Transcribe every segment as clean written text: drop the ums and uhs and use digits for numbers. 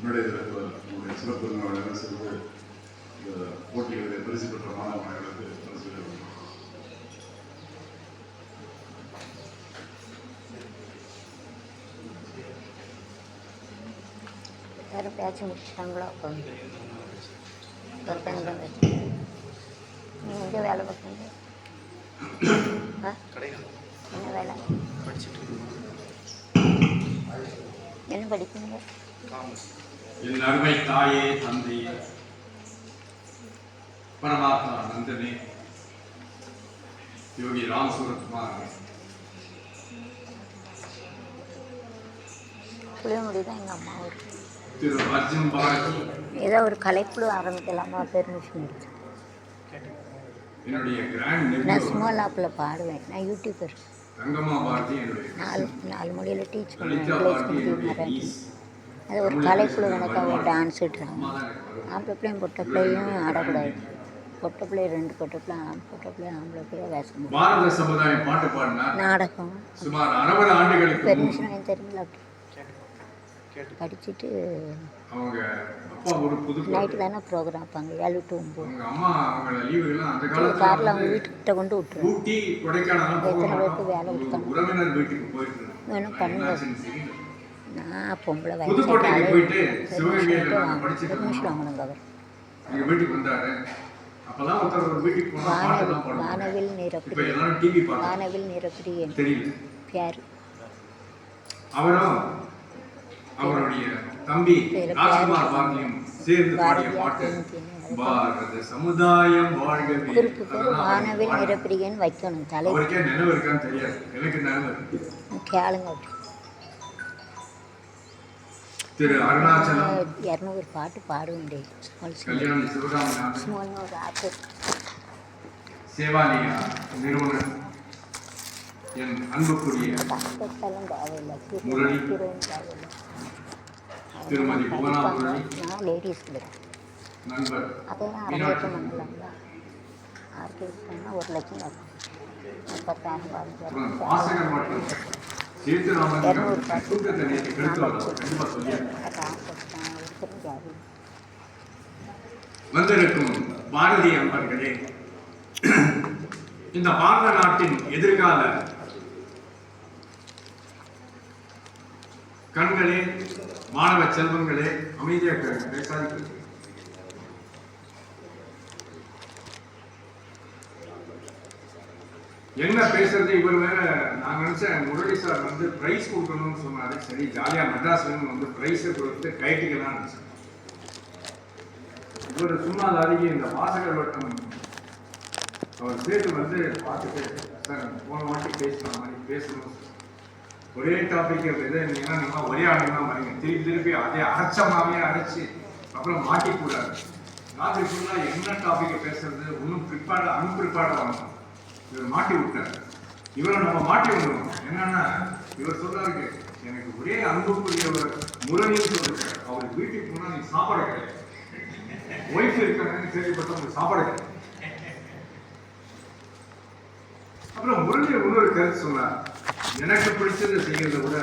முன்னாடி நம்முடைய சிறப்பு விருந்தினர்கள் சென்று இந்த போட்டிகளில் பரிசு பெற்ற மாணவர்களுக்கு யாரும் பேச்சு முடிச்சிட்டாங்களோ அப்போ நீங்கள் எங்கே வேலை பார்க்குறீங்க? என்ன வேலை? என்ன படிக்கிறீங்க? என் அருமை தாயே தந்தையே பரமாத்மா நந்தனே யோகி ராம் சூரத்குமார் புளியங்குடி தான் எங்கள் அம்மா ஊர். திரு அர்ஜுன் பாரதி ஏதோ ஒரு கலைக்குழு ஆரம்பிக்கலாமா? பெர்மிஷன் இருக்கு. என்னுடைய கிராண்ட் நான் ஸ்மால் ஆப்பில் பாடுவேன். நான் யூடியூபர். ரங்கம்மா பாரதி என்னுடைய நாலு மொழியில் டீச் பண்ணுவேன். லலிதா இங்கிலீஷ், பாரதி ஹிந்தி, என்னுடைய மராட்டி. niece. அது ஒரு கலைக்குழு கணக்காக ஒரு டான்ஸ் இட்டுறாங்க. ஆம்பளை பிள்ளையும் பொட்டை பிள்ளையும் ஆடக்கூடாது. பொட்டை பிள்ளை 2 பொட்டை பிள்ளை, பொட்டை பிள்ளை ஆம்பளை பிள்ளை வேஷம். பாரத சமுதாயம் பாட்டு பாடினார். நாடகம் சுமார் 60 ஆண்டுகளுக்கு பெர்மிஷன் எனக்கு தெரியுங்களா? அப்படி படிச்சுட்டு அவங்க அப்பா ஒரு புது நைட்டு தானே ப்ரோக்ராம் வைப்பாங்க 7 to 9. அவங்க அம்மா அவங்கள லீவுகள்லாம் அந்த காரில் காலத்துல அவங்க வீட்டுக்கிட்ட கொண்டு விட்டுருவோம். ஊட்டி கொடைக்கானல் எத்தனை பேருக்கு வேலை கொடுத்தாங்க? உறவினர் வீட்டுக்கு போயிட்டு வேணும் பண்ணுங்க. நான் பொம்பளை புதுக்கோட்டைக்கு வயசு போயிட்டு சிவகங்கையில் நாங்கள் படிச்சுட்டு பெர்மிஷன் வாங்கணுங்க. அவர் எங்கள் வீட்டுக்கு வந்தாரு. அப்பதான் ஒருத்தர் ஒரு வீட்டுக்கு போனா பாட்டு தான் பாடுவாங்க. வானவில் இப்போ நிறப்பிடி எல்லாரும் டிவி பார்க்க வானவில் நிறப்பிடி என்று தெரியல. பேர். அவரும் அவருடைய தம்பி ராஜ்குமார் பாரதியும் சேர்ந்து பாடிய பாட்டு பாரத சமுதாயம் வாழ்கவே. குறிப்பு பேர் வானவில் நிறப்பிடின்னு வைக்கணும். தலை அவருக்கே நினைவு இருக்கான்னு தெரியாது, எனக்கு நினைவு இருக்கு. கேளுங்க. அப்படி திரு அருணாச்சலம் 200 பாட்டு பாடுவேன். கல்யாணி சிவகாமநாதன் ஸ்மால்னு ஒரு ஆப்பு. சேவாலியா நிறுவனர் என் அன்புக்குரிய டாக்டர்ஸெல்லாம் தேவையில்லை. முரளி ஹீரோயின் தேவையில்லை. திருமதி புவனா முரளி நான் லேடிஸ் பிள்ளை. நண்பர் அதையும் மீனாட்சி அரங்கேற்றம் பண்ணலாங்களா? ஆர்கெஸ்ட்ரானா 1 லட்சம் ஆகும். 30,000 வாசகர் மற்றும் சேத்துராமன் தூக்கத்தை நேற்று கெடுத்து வரலாம். கண்டிப்பா சொல்லியாரு. வந்திருக்கும் பாரதி அன்பர்களே, இந்த பாரத நாட்டின் எதிர்கால கண்களே, மாணவ செல்வங்களே, அமைதியாக பேசாதீர்கள். என்ன பேசுறது இவர் வேற. நான் நினைச்சேன் முரளி சார் வந்து பிரைஸ் கொடுக்கணும்னு சொன்னாரு. சரி, ஜாலியா மெட்ராஸ்ல வந்து பிரைஸை கொடுத்து கைட்டுக்கலாம் நினைச்சேன். இவர் சும்மா அருகே இந்த வாசகர் வட்டம் அவர் சேர்த்து வந்து பார்த்துட்டு, சார் போன வாட்டி பேசுன மாதிரி பேசணும், ஒரே டாபிக் எது நீங்க ஒரே ஆளுங்க வரீங்க, திருப்பி அதே அரைச்சமாவே அரைச்சு அப்புறம் மாட்டிக்கூடாது. ராத்திரி ஃபுல்லா என்ன டாபிக்கை பேசுறது, ஒன்றும் அன்பிரிப்பேர்டாக வரணும். இவர் மாட்டி விட்டார். இவரை நம்ம மாட்டி விடணும். என்னன்னா, இவர் சொல்றாரு, எனக்கு ஒரே அன்புக்குரிய ஒரு முரணின்னு சொல்லிருக்காரு. அவர் வீட்டுக்கு போனா நீ சாப்பாடு கிடையாது, ஒய்ஃப் இருக்காங்கன்னு கேள்விப்பட்டவங்க சாப்பாடு கிடையாது. அப்புறம் முரளி இன்னொரு கருத்து சொன்னார், எனக்கு பிடிச்சதை செய்யறதை விட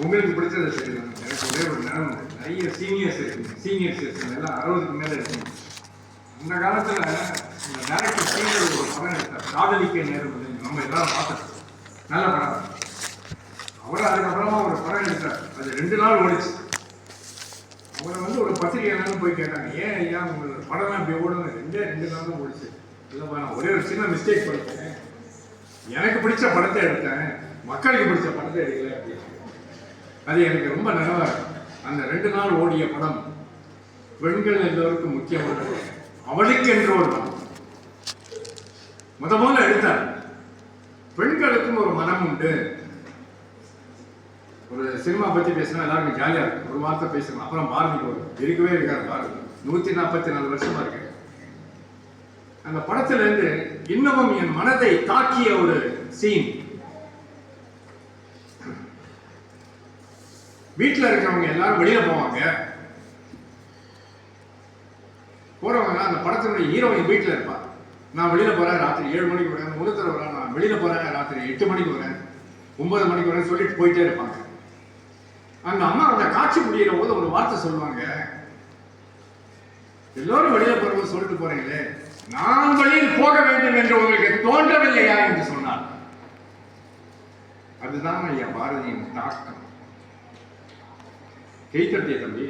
உங்களுக்கு பிடிச்சதை செய்யணும். எனக்கு ஒரே ஒரு நேரம், நிறைய சீனியர்ஸ் எல்லாம் 60க்கு மேல இருக்குங்க. இந்த காலத்துல இந்த டைரக்டர் சீனியர் ஒரு படம் எடுத்தார், காதலிக்க நேரம். நம்ம எல்லாரும் பார்த்தோம், நல்ல படம். அவர் அதுக்கப்புறமா ஒரு படம் எடுத்தார், அது 2 நாள் ஓடிச்சு. அவரை வந்து ஒரு பத்திரிகையாளர் போய் கேட்டாங்க, ஏன் ஐயா உங்களோட படம்லாம் இப்படி ஓடுங்க? 2 நாள் தான் ஓடிச்சு. இல்லைப்பா, நான் ஒரே ஒரு சின்ன மிஸ்டேக் பண்ணிட்டேன், எனக்கு பிடிச்ச படத்தை எடுத்தேன், மக்களுக்கு பிடிச்ச படத்தை எடுக்கல அப்படின்னு. அது எனக்கு ரொம்ப நினைவா இருக்கும். அந்த 2 நாள் ஓடிய படம் பெண்கள் எல்லோருக்கும் முக்கியமானது, அவளுக்கு என்று ஒரு மனம் முதல்ல எடுத்தார். பெண்களுக்கும் ஒரு மனம் உண்டு. ஒரு சினிமா பத்தி பேசினா எல்லாருக்கும் ஜாலியா இருக்கும், ஒரு வார்த்தை பேசணும். அப்புறம் பாரதி போதும் இருக்கவே இருக்காரு. பாரதி 144 வருஷமா இருக்கு. அந்த படத்துல இருந்து இன்னமும் என் மனதை தாக்கிய ஒரு சீன், வீட்டுல இருக்கிறவங்க எல்லாரும் வெளியே போவாங்க, போறவங்க அந்த படத்தினுடைய ஹீரோயின் வீட்டுல இருப்பா. நான் வெளியில போறேன், ராத்திரி 7 மணிக்கு வரேன், ஒருத்தர் வரேன், நான் வெளியில போறேன், ராத்திரி 8 மணிக்கு வரேன், 9 மணிக்கு வரேன் சொல்லிட்டு போயிட்டே இருப்பாங்க. அந்த அம்மா அந்த காட்சி காட்சி முடிகிற போது ஒரு வார்த்தை சொல்லுவாங்க, எல்லோரும் வெளியே போறவங்க சொல்லிட்டு போறீங்களே, நான் வெளியில் போக வேண்டும் என்று உங்களுக்கு தோன்றவில்லையா என்று சொன்னார். அதுதான் ஐயா பாரதியின் தாக்கம். கைத்தட்டிய தம்பி,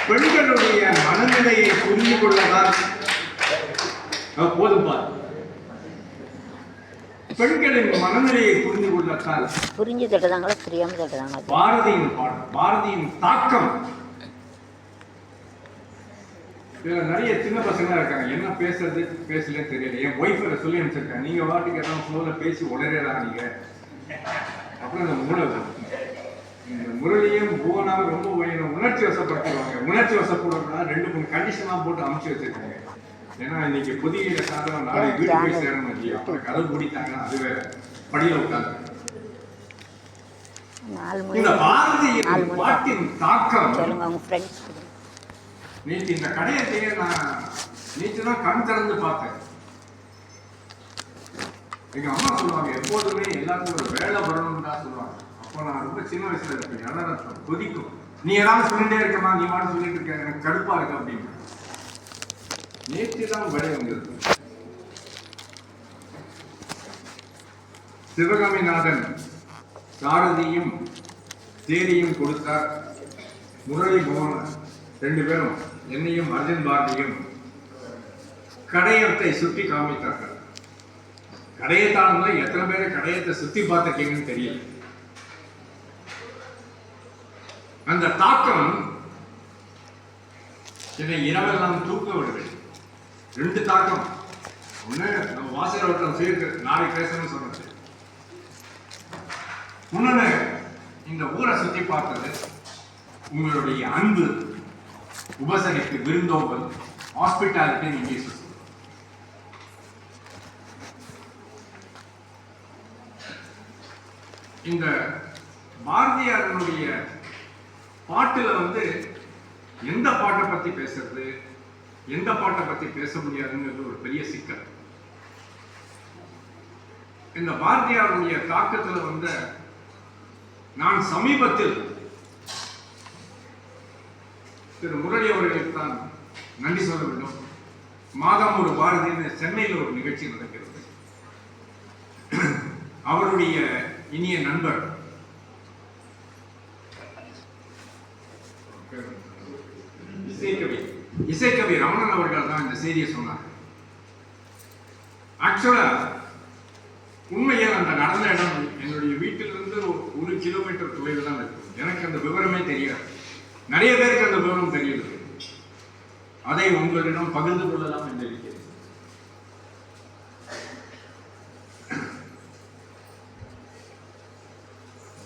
பெண்களுடைய மனநிலையை புரிந்து கொள்ளதான் போதும். பெண்களின் மனநிலையை புரிந்து கொள்ளத்தான் புரிஞ்சு தட்டுதாங்களா புரியாம தட்டுதாங்களா பாரதியின் பாடம், பாரதியின் தாக்கம். இதுல நிறைய சின்ன பசங்க இருக்காங்க, என்ன பேசுறது பேசலன்னு தெரியல. என் ஒய்ஃபை சொல்லி அனுப்பிச்சிருக்கேன், நீங்க வாட்டுக்கு எல்லாம் ஃப்ளோல பேசி உளறா நீங்க. அப்புறம் இந்த மூளை, இந்த முரளியும் புவனாவும் ரொம்ப உணர்ச்சி வசப்படுத்துவாங்க. உணர்ச்சி வசப்படுறதுனா 2-3 கண்டிஷன்லாம் போட்டு அமைச்சு வச்சிருக்காங்க. ஏன்னா இன்னைக்கு புதிய சாதனம் நாளை வீட்டு போய் சேரணும் இல்லையா, அப்புறம் கதவு பிடித்தாங்க, அது வேற படியில உட்காந்து. இந்த பாரதியின் பாட்டின் தாக்கம். நேற்று இந்த கடையத்தையே நான் நேற்று தான் கண் திறந்து பார்த்தேன். எங்க அம்மா சொல்லுவாங்க, எப்போதுமே எல்லாத்துக்கும் ஒரு வேலை வரணும்னு தான் சொல்லுவாங்க. அப்போ நான் ரொம்ப சின்ன வயசுல இருப்பேன், நல்லா கொதிக்கும். நீ ஏதாவது சொல்லிட்டே இருக்கமா, நீ வாட்டு சொல்லிட்டு இருக்க, எனக்கு கடுப்பா இருக்கு அப்படின்னு. நேற்று தான் விடை வந்திருக்கு. சிவகாமிநாதன் சாரதியும் தேரியும் கொடுத்தார். முரளி மோகன் 2 பேரும், என்னையும் அர்ஜுன் பாரதியும் கடையத்தை சுற்றி காமித்தார்கள். கடையத்தானதுல எத்தனை பேரை கடையத்தை சுத்தி பார்த்திருக்கீங்கன்னு தெரியல. அந்த தாக்கம் என்னை இரவெல்லாம் தூக்க விடுவேன். 2 தாக்கம். ஒண்ணு, நம்ம வாசகவட்டம் சேர்த்து நாளைக்கு பேசணும்னு சொன்னது. இன்னொன்னு, இந்த ஊரை சுத்தி பார்த்தது, உங்களுடைய அன்பு, உபசரிப்பு, விருந்தோம்பல், ஹாஸ்பிட்டாலிட்டி இங்கே சுத்தி. இந்த பாரதியாரனுடைய பாட்டுல எந்த பாட்டை பத்தி பேசுறது, எந்த பாட்டை பத்தி பேச முடியாதுங்கிறது ஒரு பெரிய சிக்கல். இந்த பாரதியாருடைய தாக்கத்துல நான் சமீபத்தில் திரு முரளி அவர்களுக்கு தான் நன்றி சொல்ல வேண்டும். மாதம் ஒரு பாரதின்னு சென்னையில் ஒரு நிகழ்ச்சி நடக்கிறது. அவருடைய இனிய நண்பர் இசைக்கவி ரமணன் அவர்கள் தான் இந்த செய்தியை சொன்னார். ஆக்சுவலா உண்மையில் அந்த நடந்த இடம் என்னுடைய வீட்டிலிருந்து 1 கிலோமீட்டர் தொலைவில் தான் இருக்கு. எனக்கு அந்த விவரமே தெரியாது. நிறைய பேருக்கு அந்த விவரம் தெரியுது. அதை உங்களிடம் பகிர்ந்து கொள்ளலாம் என்று இருக்கிறேன்.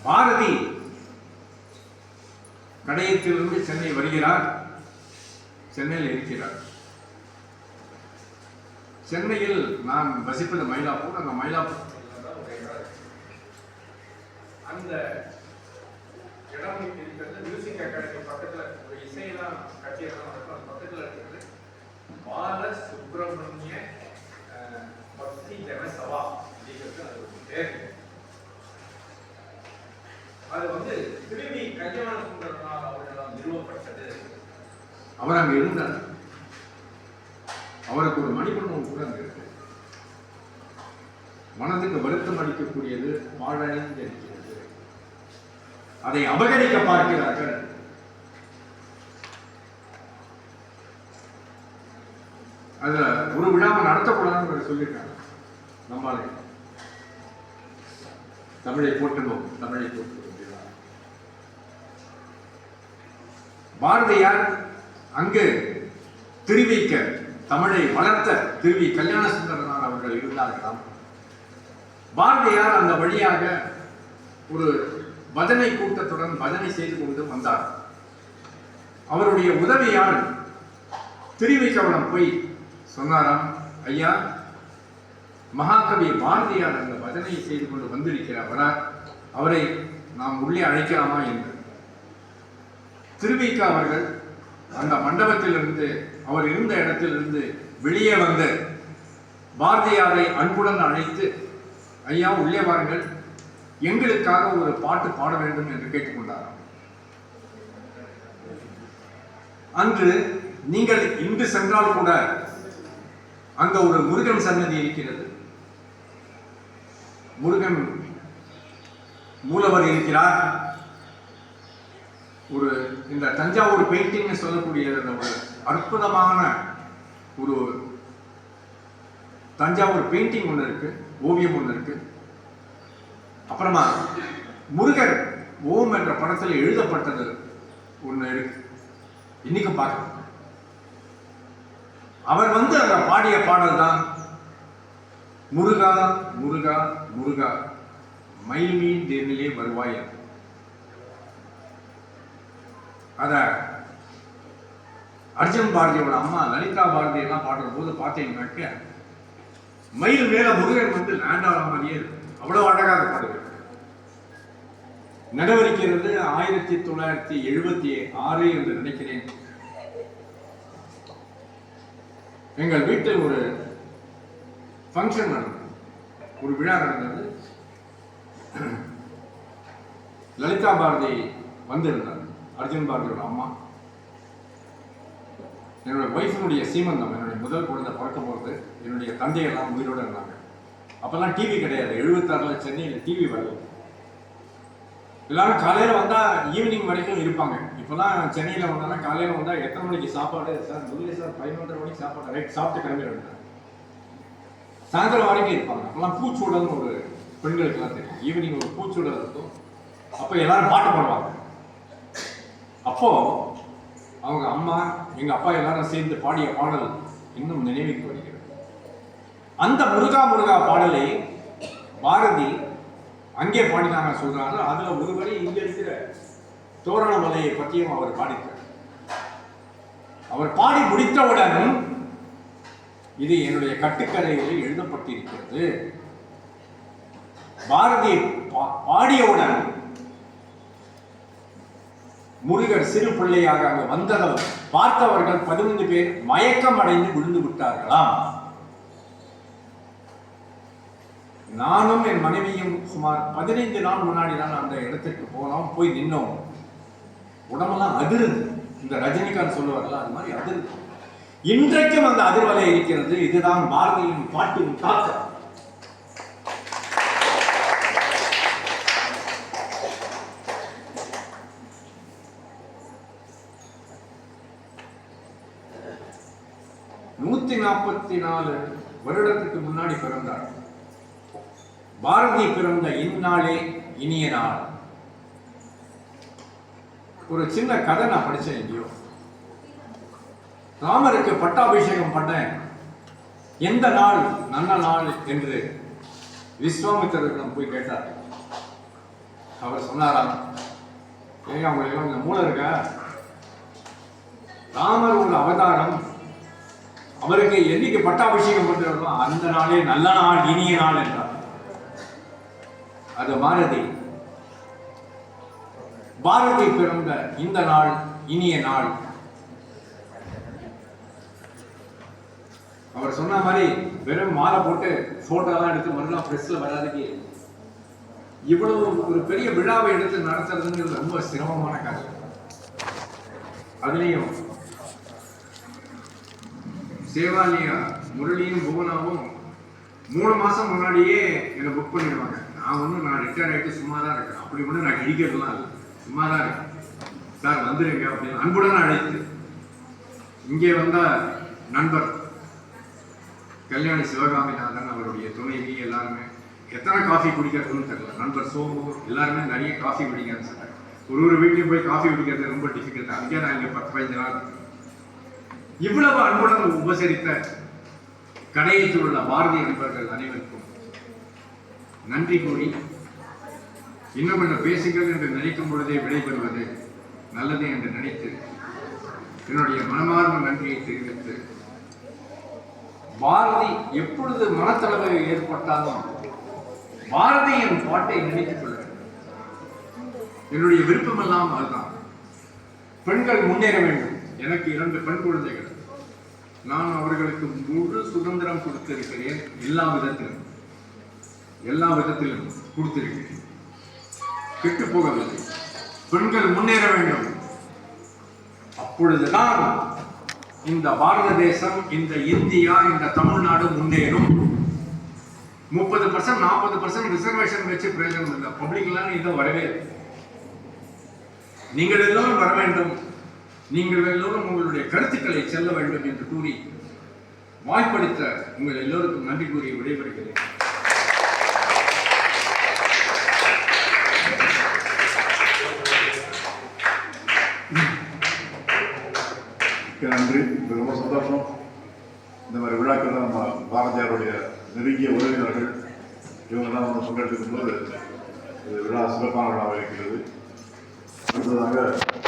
பாரதி கடையத்திலிருந்து சென்னை வருகிறார். சென்னையில் இருக்கிறார். சென்னையில் நான் வசிப்பது மயிலாப்பூர். அந்த மயிலாப்பூர் அந்த இடம் இருக்கிறது மியூசிக் அகாடமி பக்கத்துல, ஒரு இசையெல்லாம் கட்சியெல்லாம் நடக்கும். பக்கத்துல இருக்கிறது பால சுப்பிரமணிய பக்தி ஜனசபா அப்படிங்கிறது அது ஒரு பேர். அது திருவி கல்யாண சுந்தரனார் அவர்களால் நிறுவப்பட்டது. அவர் அங்க இருந்தார். அவருக்கு ஒரு மணிமண்டபம் கூட அங்க இருக்கு. மனதுக்கு வருத்தம் அளிக்கக்கூடியது, பாழடைந்து இருக்கிறது. அதை அபகரிக்க பார்க்கிறார்கள். அதுல ஒரு விழாவை நடத்தக்கூடாதுன்னு சொல்லியிருக்காங்க. நம்மாலே தமிழை போற்றுவோம், தமிழை போற்றுவோம். பாரதியார் அங்கு திருவிக்க தமிழை வளர்த்த திருவி கல்யாண சுந்தரனார் அவர்கள் இருந்தார்களாம். பாரதியார் அந்த வழியாக ஒரு பஜனை கூட்டத்துடன் பஜனை செய்து கொண்டு வந்தார். அவருடைய உதவியால் திருவிக்கவனம் போய் சொன்னாராம், ஐயா, மகாகவி பாரதியார் அந்த பஜனை செய்து கொண்டு வந்திருக்கிறார், அவரை நாம் உள்ளே அழைக்கலாமா என்று. திருவிக்கா அவர்கள் அந்த மண்டபத்திலிருந்து, அவர் இருந்த இடத்திலிருந்து வெளியே வந்து பாரதியாரை அன்புடன் அழைத்து, ஐயா உள்ளே வாருங்கள், எங்களுக்காக ஒரு பாட்டு பாட வேண்டும் என்று கேட்டுக்கொண்டாராம். அன்று நீங்கள் இன்று சென்றால் கூட அங்க ஒரு முருகன் சன்னதி இருக்கிறது. முருகன் மூலவர் இருக்கிறார். ஒரு இந்த தஞ்சாவூர் பெயிண்டிங் சொல்லக்கூடிய ஒரு அற்புதமான ஒரு தஞ்சாவூர் பெயிண்டிங் ஒன்று இருக்கு, ஓவியம் ஒன்று இருக்கு. அப்புறமா முருகர் ஓம் என்ற படத்தில் எழுதப்பட்டது ஒன்று இருக்கு, இன்னைக்கு பார்க்கலாம். அவர் வந்து அந்த பாடிய பாடல் தான் முருகா முருகா முருகா மயில் மீன் தேனிலே வருவாய். அத அர்ஜுன் பாரதியோட அம்மா லலிதா பாரதி எல்லாம் பாடுற போது பார்த்தீங்கன்னாக்க மயில் மேல முருகன் வந்து லேண்ட் ஆகிற மாதிரியே இருக்கு. அவ்வளவு அழகாக பாடுகிறார். நடவடிக்கிறது 1976 என்று நினைக்கிறேன். எங்கள் வீட்டில் ஒரு ஃபங்க்ஷன் நடந்தது, ஒரு விழா நடந்தது. லலிதா பாரதி வந்திருந்தார், அர்ஜுன் பாரதியோட அம்மா. என்னோட ஒய்ஃபினுடைய சீமந்தம், என்னுடைய முதல் குழந்தை பிறக்கும் போது என்னுடைய தந்தையெல்லாம் உயிரோடு இருந்தாங்க. அப்பெல்லாம் டிவி கிடையாது, 76 சென்னையில் டிவி வரல. எல்லாரும் காலையில் வந்தால் ஈவினிங் வரைக்கும் இருப்பாங்க. இப்போலாம் சென்னையில் வந்தாலும் காலையில் வந்தால் எத்தனை மணிக்கு சாப்பாடு சார்? முதல்ல சார் 11:30 மணிக்கு சாப்பாடு, ரைட், சாப்பிட்டு கிளம்பிடுறாங்க. சாயந்தரம் வரைக்கும் இருப்பாங்க. அப்போல்லாம் பூச்சூடல்னு ஒரு பெண்களுக்கெல்லாம் தெரியும், ஈவினிங் ஒரு பூச்சூடல் இருக்கும். அப்போ எல்லாரும் பாட்டு பாடுவாங்க. அப்போ அவங்க அம்மா, எங்க அப்பா எல்லாரும் சேர்ந்து பாடிய பாடல் இன்னும் நினைவுக்கு வருகிறது. அந்த முருகா முருகா பாடலை பாரதி அங்கே பாடினாங்க சொல்றாங்க. அதுல ஒரு வரி இங்க இருக்கிற தோரண மலையை பற்றியும் அவர் பாடித்தார். அவர் பாடி முடித்தவுடன் இது என்னுடைய கட்டுக்கதைகளில் எழுதப்பட்டிருக்கிறது. பாரதி பாடியவுடன் முருகர் சிறு பிள்ளையாக அங்கு வந்ததும் பார்த்தவர்கள் 15 பேர் மயக்கம் அடைந்து விழுந்து விட்டார்களாம். நானும் என் மனைவியும் சுமார் 15 நாள் முன்னாடி தான் அந்த இடத்திற்கு போனோம். போய் நின்னோம். உடம்பெல்லாம் அதிருது. இந்த ரஜினிகாந்த் சொல்லுவார்கள் அது மாதிரி அதிருது. இன்றைக்கும் அந்த அதிர்வலை இருக்கிறது. இதுதான் பாரதியின் பாட்டின் தாக்கம். நூத்தி 144 வருடத்துக்கு முன்னாடி பிறந்தார். பாரதி பிறந்த இந்நாளே இனிய நாள். ஒரு சின்ன கதை நான் படிச்சேன் எங்கேயோ. ராமருக்கு பட்டாபிஷேகம் பண்ண எந்த நாள் நல்ல நாள் என்று விஸ்வாமித்திரரிடம் போய் கேட்டார். அவர் சொன்னாராம், ஏங்க அவங்களுக்கு இந்த மூளை இருக்க, ராமர் ஒரு அவதாரம், அவருக்கு என்னைக்கு பட்டாபிஷேகம் பண்றதோ அந்த நாளே நல்ல நாள் இனிய நாள் என்றார். அது பாரதி பிறந்த இந்த நாள் இனிய நாள். அவர் சொன்ன மாதிரி வெறும் மாலை போட்டு போட்டோ எல்லாம் எடுத்து மறுநாள் பிரஸ்ல வராதுக்கு இவ்வளவு ஒரு பெரிய விழாவை எடுத்து நடத்துறதுங்கிறது ரொம்ப சிரமமான காரியம். அதுலயும் சேவாலியா முரளியும் புவனாவும் 3 மாசம் முன்னாடியே என்னை புக் பண்ணிடுவாங்க. நான் ரிட்டையர் ஆகிட்டு சும்மா தான் இருக்கேன். அப்படி கூட நான் கிடைக்கிறதுலாம் இல்லை, சும்மா தான் இருக்கேன். சார் வந்துருங்க அப்படின்னு அன்புடன் அழைத்து இங்கே வந்த நண்பர் கல்யாணி சிவகாமிநாதன், அவருடைய துணைவி எல்லாருமே எத்தனை காஃபி குடிக்கிறதுன்னு தெரியல. நண்பர் சோமு எல்லாருமே நிறைய காஃபி குடிக்கிறேன்னு சொன்னாங்க. ஒரு வீட்லையும் போய் காஃபி குடிக்கிறது ரொம்ப டிஃபிகல்ட். அங்கே நான் இங்கே 10-15 நாள் இவ்வளவு அன்புடன் உபசரித்த கடையத்தில் உள்ள பாரதிய நண்பர்கள் அனைவருக்கும் நன்றி கூறி, இன்னும் கொஞ்சம் பேசுங்கள் என்று நினைக்கும் பொழுதே விடைபெறுவது நல்லது என்று நினைத்து என்னுடைய மனமார்ந்த நன்றியை தெரிவித்து, பாரதி எப்பொழுது மனத்தளவு ஏற்பட்டாலும் பாரதியின் பாட்டை நினைத்துக் கொள்ள என்னுடைய விருப்பமெல்லாம் அதுதான். பெண்கள் முன்னேற வேண்டும். எனக்கு 2 பெண் குழந்தைகள். நான் அவர்களுக்கு முழு சுதந்திரம் கொடுத்திருக்கிறேன். எல்லா விதத்திலும் கொடுத்திருக்கிறேன். கெட்டு போகவில்லை. பெண்கள் முன்னேற வேண்டும். அப்பொழுதுதான் இந்த பாரத தேசம், இந்த இந்தியா, இந்த தமிழ்நாடு முன்னேறும். 30% 40% ரிசர்வேஷன் வச்சு பிரயோஜனம் இல்லை. பப்ளிக்லாம் இதை வரவே இல்லை. நீங்கள் எல்லோரும் வர வேண்டும். நீங்கள் எல்லோரும் உங்களுடைய கருத்துக்களை செல்ல வேண்டும் என்று கூறி வாய்ப்பளித்த உங்கள் எல்லோருக்கும் நன்றி கூறி விடைபெறுகிறேன். நன்றி. இது ரொம்ப சந்தோஷம். இந்த மாதிரி விழாக்கள் தான் நம்ம பாரதியாருடைய நெருங்கிய உறவினர்கள் இவங்கெல்லாம் வந்து பங்கெடுத்துக்கும் போது விழா சிறப்பான விழாவாக இருக்கிறது. அடுத்ததாக